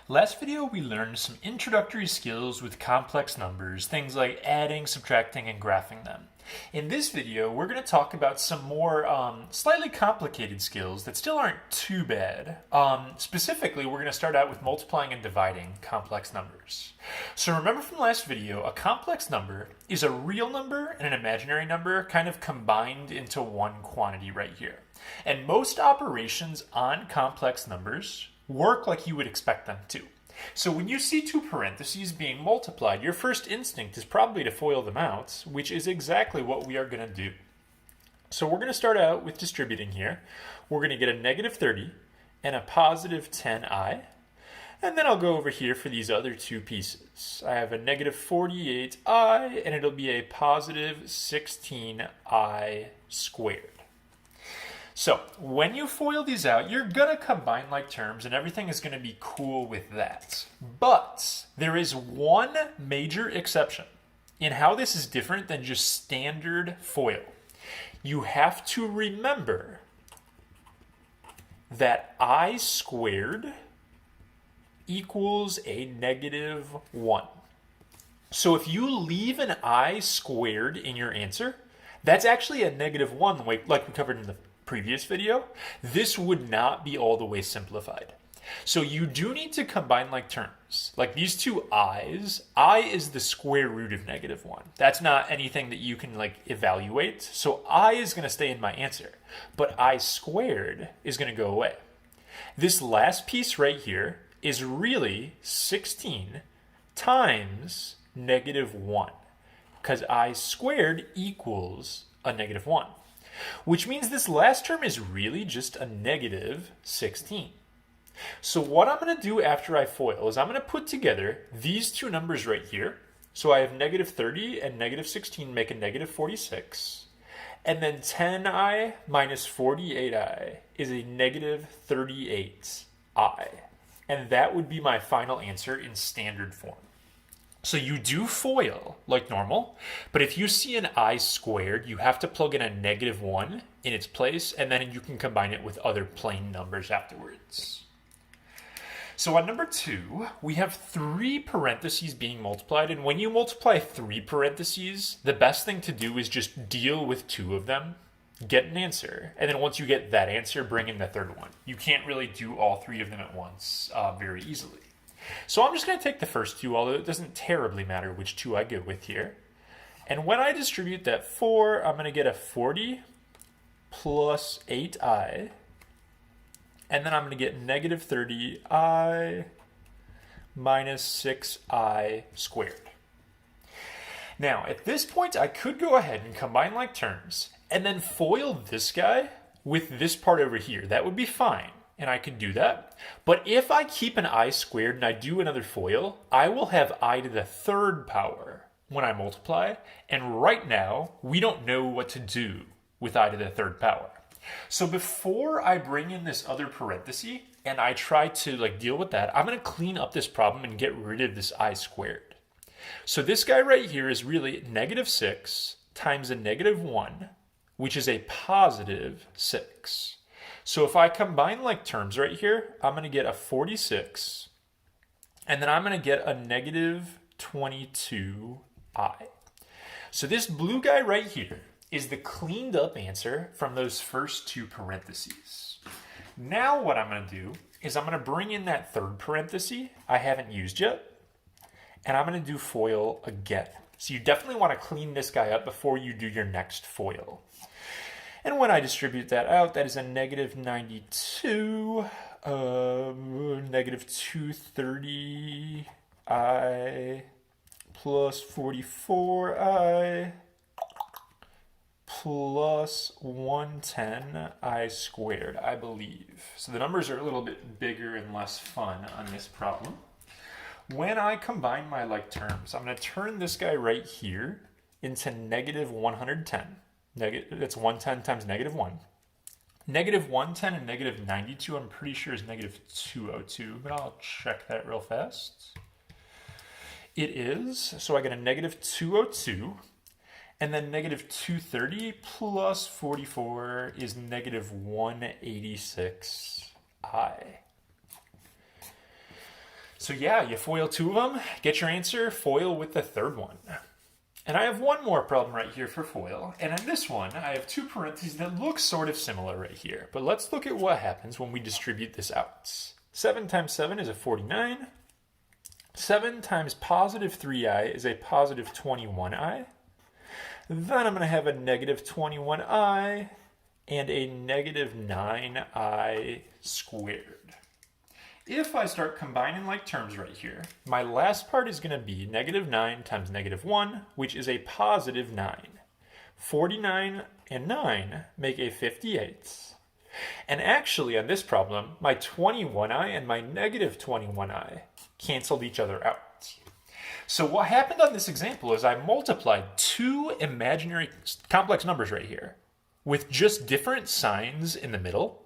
Last video we learned some introductory skills with complex numbers, things like adding, subtracting, and graphing them. In this video we're going to talk about some more slightly complicated skills that still aren't too bad. Specifically, we're going to start out with multiplying and dividing complex numbers. So remember from last video, a complex number is a real number and an imaginary number kind of combined into one quantity right here. And most operations on complex numbers work like you would expect them to. So when you see two parentheses being multiplied, your first instinct is probably to FOIL them out, which is exactly what we are going to do. So we're going to start out with distributing here. We're going to get a negative 30 and a positive 10i. And then I'll go over here for these other two pieces. I have a negative 48i and it'll be a positive 16i squared. So when you FOIL these out, you're going to combine like terms and everything is going to be cool with that. But there is one major exception in how this is different than just standard FOIL. You have to remember that I squared equals a negative 1. So if you leave an I squared in your answer, that's actually a negative 1 like we covered in the previous video. This would not be all the way simplified. So you do need to combine like terms. Like these two i's, I is the square root of negative 1. That's not anything that you can like evaluate. So I is going to stay in my answer, but I squared is going to go away. This last piece right here is really 16 times negative 1 because I squared equals a negative 1. Which means this last term is really just a negative 16. So what I'm going to do after I FOIL is I'm going to put together these two numbers right here. So I have negative 30 and negative 16 make a negative 46. And then 10i minus 48i is a negative 38i. And that would be my final answer in standard form. So you do FOIL like normal, but if you see an I squared, you have to plug in a negative 1 in its place, and then you can combine it with other plain numbers afterwards. So on number 2, we have 3 parentheses being multiplied, and when you multiply 3 parentheses, the best thing to do is just deal with 2 of them, get an answer, and then once you get that answer, bring in the third one. You can't really do all 3 of them at once very easily. So I'm just going to take the first 2, although it doesn't terribly matter which 2 I go with here. And when I distribute that 4, I'm going to get a 40 plus 8i. And then I'm going to get negative 30i minus 6i squared. Now, at this point, I could go ahead and combine like terms and then FOIL this guy with this part over here. That would be fine. And I could do that. But if I keep an I squared and I do another FOIL, I will have I to the 3rd power when I multiply. And right now, we don't know what to do with I to the 3rd power. So before I bring in this other parenthesis and I try to like deal with that, I'm going to clean up this problem and get rid of this I squared. So this guy right here is really negative 6 times a negative 1, which is a positive 6. So if I combine like terms right here, I'm going to get a 46, and then I'm going to get a negative 22i. So this blue guy right here is the cleaned up answer from those first 2 parentheses. Now what I'm going to do is I'm going to bring in that 3rd parenthesis I haven't used yet, and I'm going to do FOIL again. So you definitely want to clean this guy up before you do your next FOIL. And when I distribute that out, that is a negative 92, negative 230i plus 44i plus 110i squared, I believe. So the numbers are a little bit bigger and less fun on this problem. When I combine my like terms, I'm going to turn this guy right here into negative 110. That's 110 times negative 1. Negative 110 and negative 92, I'm pretty sure is negative 202, but I'll check that real fast. It is, so I get a negative 202, and then negative 230 plus 44 is negative 186i. So yeah, you FOIL 2 of them, get your answer, FOIL with the third one. And I have one more problem right here for FOIL. And in this one, I have 2 parentheses that look sort of similar right here. But let's look at what happens when we distribute this out. 7 times 7 is a 49. 7 times positive 3i is a positive 21i. Then I'm going to have a negative 21i and a negative 9i squared. If I start combining like terms right here, my last part is going to be negative 9 times negative 1, which is a positive 9. 49 and 9 make a 58. And actually on this problem, my 21i and my negative 21i canceled each other out. So what happened on this example is I multiplied 2 imaginary complex numbers right here with just different signs in the middle.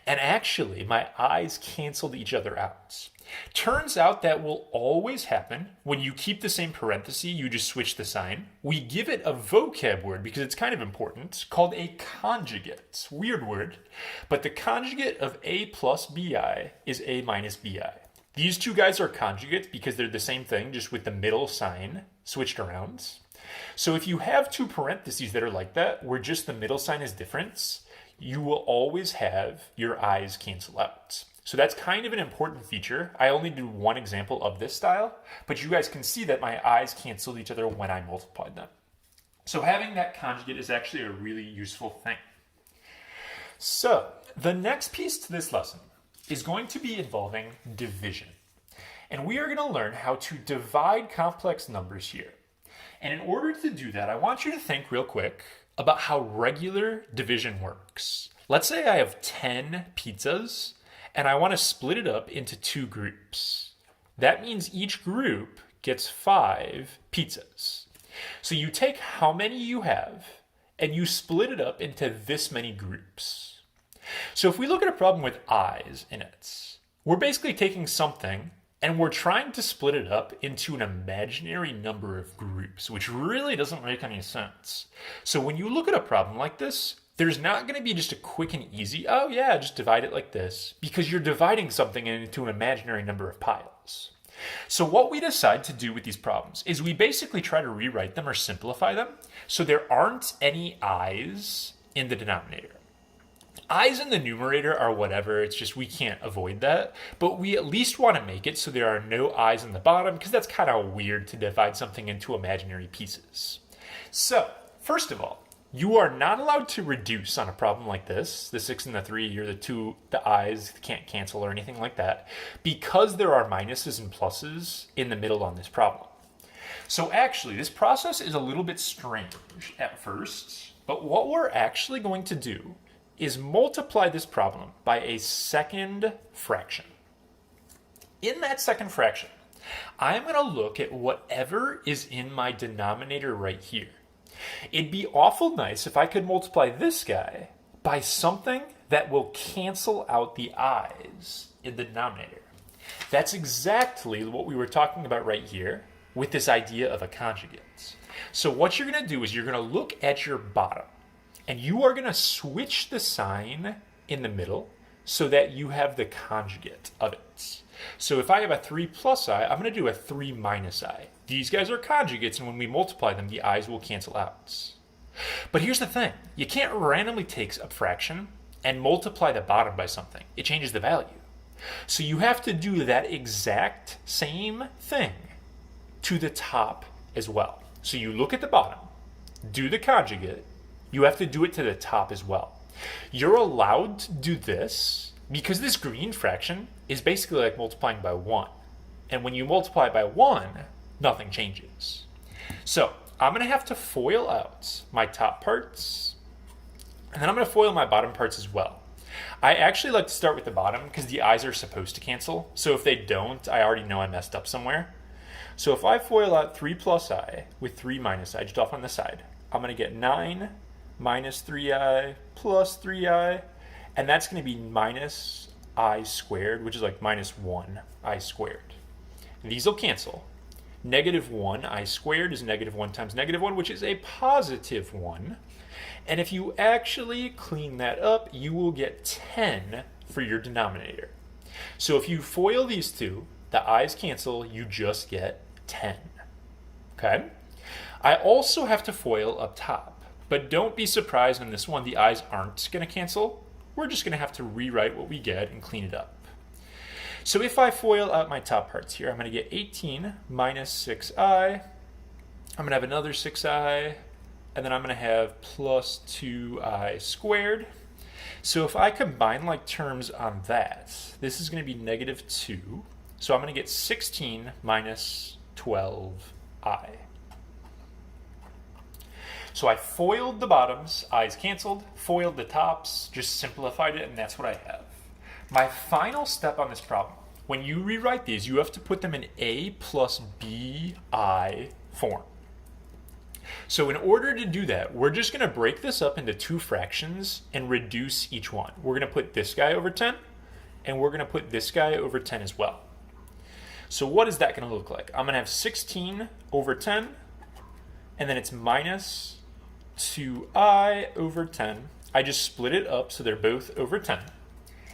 And actually, my i's canceled each other out. Turns out that will always happen when you keep the same parenthesis, you just switch the sign. We give it a vocab word because it's kind of important, called a conjugate. Weird word, but the conjugate of a plus bi is a minus bi. These 2 guys are conjugates because they're the same thing, just with the middle sign switched around. So if you have 2 parentheses that are like that, where just the middle sign is different, you will always have your i's cancel out. So that's kind of an important feature. I only do one example of this style, but you guys can see that my i's canceled each other when I multiplied them. So having that conjugate is actually a really useful thing. So the next piece to this lesson is going to be involving division. And we are going to learn how to divide complex numbers here. And in order to do that, I want you to think real quick about how regular division works. Let's say I have 10 pizzas and I want to split it up into 2 groups. That means each group gets 5 pizzas. So you take how many you have and you split it up into this many groups. So if we look at a problem with i's in it, we're basically taking something and we're trying to split it up into an imaginary number of groups, which really doesn't make any sense. So when you look at a problem like this, there's not going to be just a quick and easy, oh yeah, just divide it like this, because you're dividing something into an imaginary number of piles. So what we decide to do with these problems is we basically try to rewrite them or simplify them so there aren't any i's in the denominator. I's in the numerator are whatever, it's just we can't avoid that, but we at least want to make it so there are no i's in the bottom because that's kind of weird to divide something into imaginary pieces. So, first of all, you are not allowed to reduce on a problem like this, the 6 and the 3 or the 2, the i's can't cancel or anything like that, because there are minuses and pluses in the middle on this problem. So actually, this process is a little bit strange at first, but what we're actually going to do is multiply this problem by a second fraction. In that second fraction, I'm going to look at whatever is in my denominator right here. It'd be awful nice if I could multiply this guy by something that will cancel out the i's in the denominator. That's exactly what we were talking about right here with this idea of a conjugate. So what you're going to do is you're going to look at your bottom. And you are going to switch the sign in the middle so that you have the conjugate of it. So if I have a 3 plus I, I'm going to do a 3 minus I. These guys are conjugates, and when we multiply them, the i's will cancel out. But here's the thing. You can't randomly take a fraction and multiply the bottom by something. It changes the value. So you have to do that exact same thing to the top as well. So you look at the bottom, do the conjugate, you have to do it to the top as well. You're allowed to do this because this green fraction is basically like multiplying by 1. And when you multiply by 1, nothing changes. So I'm going to have to FOIL out my top parts, and then I'm going to FOIL my bottom parts as well. I actually like to start with the bottom because the i's are supposed to cancel. So if they don't, I already know I messed up somewhere. So if I FOIL out 3 plus I with 3 minus I just off on the side, I'm going to get 9 minus 3i plus 3i, and that's going to be minus I squared, which is like minus 1i squared. And these will cancel. Negative 1i squared is negative 1 times negative 1, which is a positive 1. And if you actually clean that up, you will get 10 for your denominator. So if you FOIL these two, The i's cancel, you just get 10. Okay? I also have to FOIL up top, but don't be surprised in this one the i's aren't going to cancel. We're just going to have to rewrite what we get and clean it up. So if I FOIL out my top parts here, I'm going to get 18 minus 6i. I'm going to have another 6i, and then I'm going to have plus 2i squared. So if I combine like terms on that, this is going to be negative 2. So I'm going to get 16 minus 12i. So I FOILed the bottoms, i's canceled, FOILed the tops, just simplified it, and that's what I have. My final step on this problem, when you rewrite these, you have to put them in a plus bi form. So in order to do that, we're just going to break this up into two fractions and reduce each one. We're going to put this guy over 10, and we're going to put this guy over 10 as well. So what is that going to look like? I'm going to have 16 over 10, and then it's minus 2i over 10. I just split it up so they're both over 10.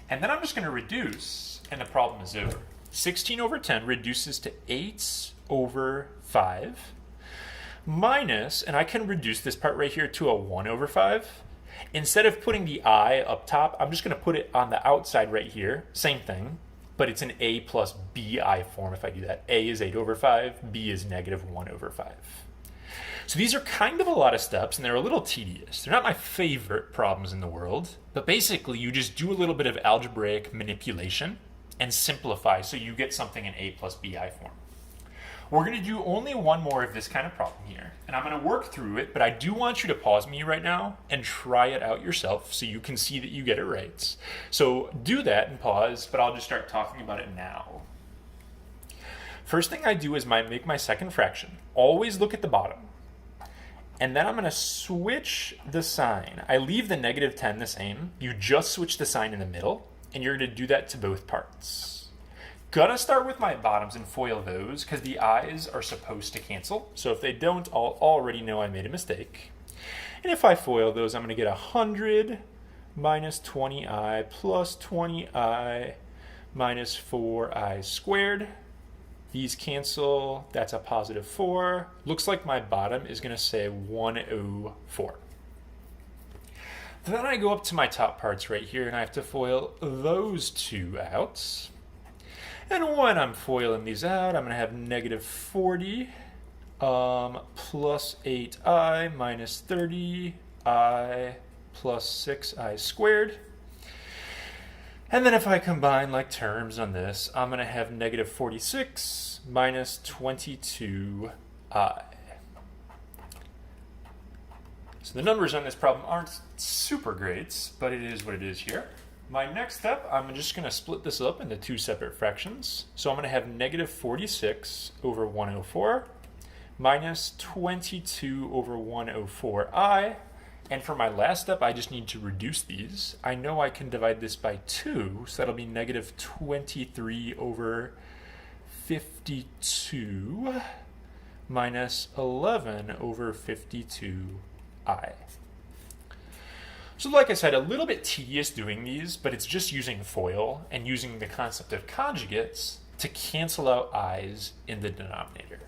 And then I'm just going to reduce, and the problem is over. 16 over 10 reduces to 8 over 5. Minus, and I can reduce this part right here to a 1 over 5. Instead of putting the I up top, I'm just going to put it on the outside right here. Same thing, but it's an A plus BI form if I do that. A is 8 over 5, B is negative 1 over 5. So these are kind of a lot of steps, and they're a little tedious. They're not my favorite problems in the world, but basically you just do a little bit of algebraic manipulation and simplify so you get something in A plus BI form. We're going to do only one more of this kind of problem here, and I'm going to work through it, but I do want you to pause me right now and try it out yourself so you can see that you get it right. So do that and pause, but I'll just start talking about it now. First thing I do is make my second fraction. Always look at the bottom. And then I'm going to switch the sign. I leave the negative 10 the same. You just switch the sign in the middle, and you're going to do that to both parts. Gonna start with my bottoms and FOIL those because the i's are supposed to cancel. So if they don't, I'll already know I made a mistake. And if I FOIL those, I'm going to get 100 minus 20i plus 20i minus 4i squared. These cancel. That's a positive 4. Looks like my bottom is going to say 104. Then I go up to my top parts right here, and I have to FOIL those two out. And when I'm FOILing these out, I'm going to have negative 40 plus 8i minus 30i plus 6i squared. And then if I combine like terms on this, I'm going to have negative 46 minus 22i. So the numbers on this problem aren't super great, but it is what it is here. My next step, I'm just going to split this up into two separate fractions. So I'm going to have negative 46 over 104 minus 22 over 104i. And for my last step, I just need to reduce these. I know I can divide this by 2, so that'll be negative 23 over 52 minus 11 over 52i. So like I said, a little bit tedious doing these, but it's just using FOIL and using the concept of conjugates to cancel out i's in the denominator.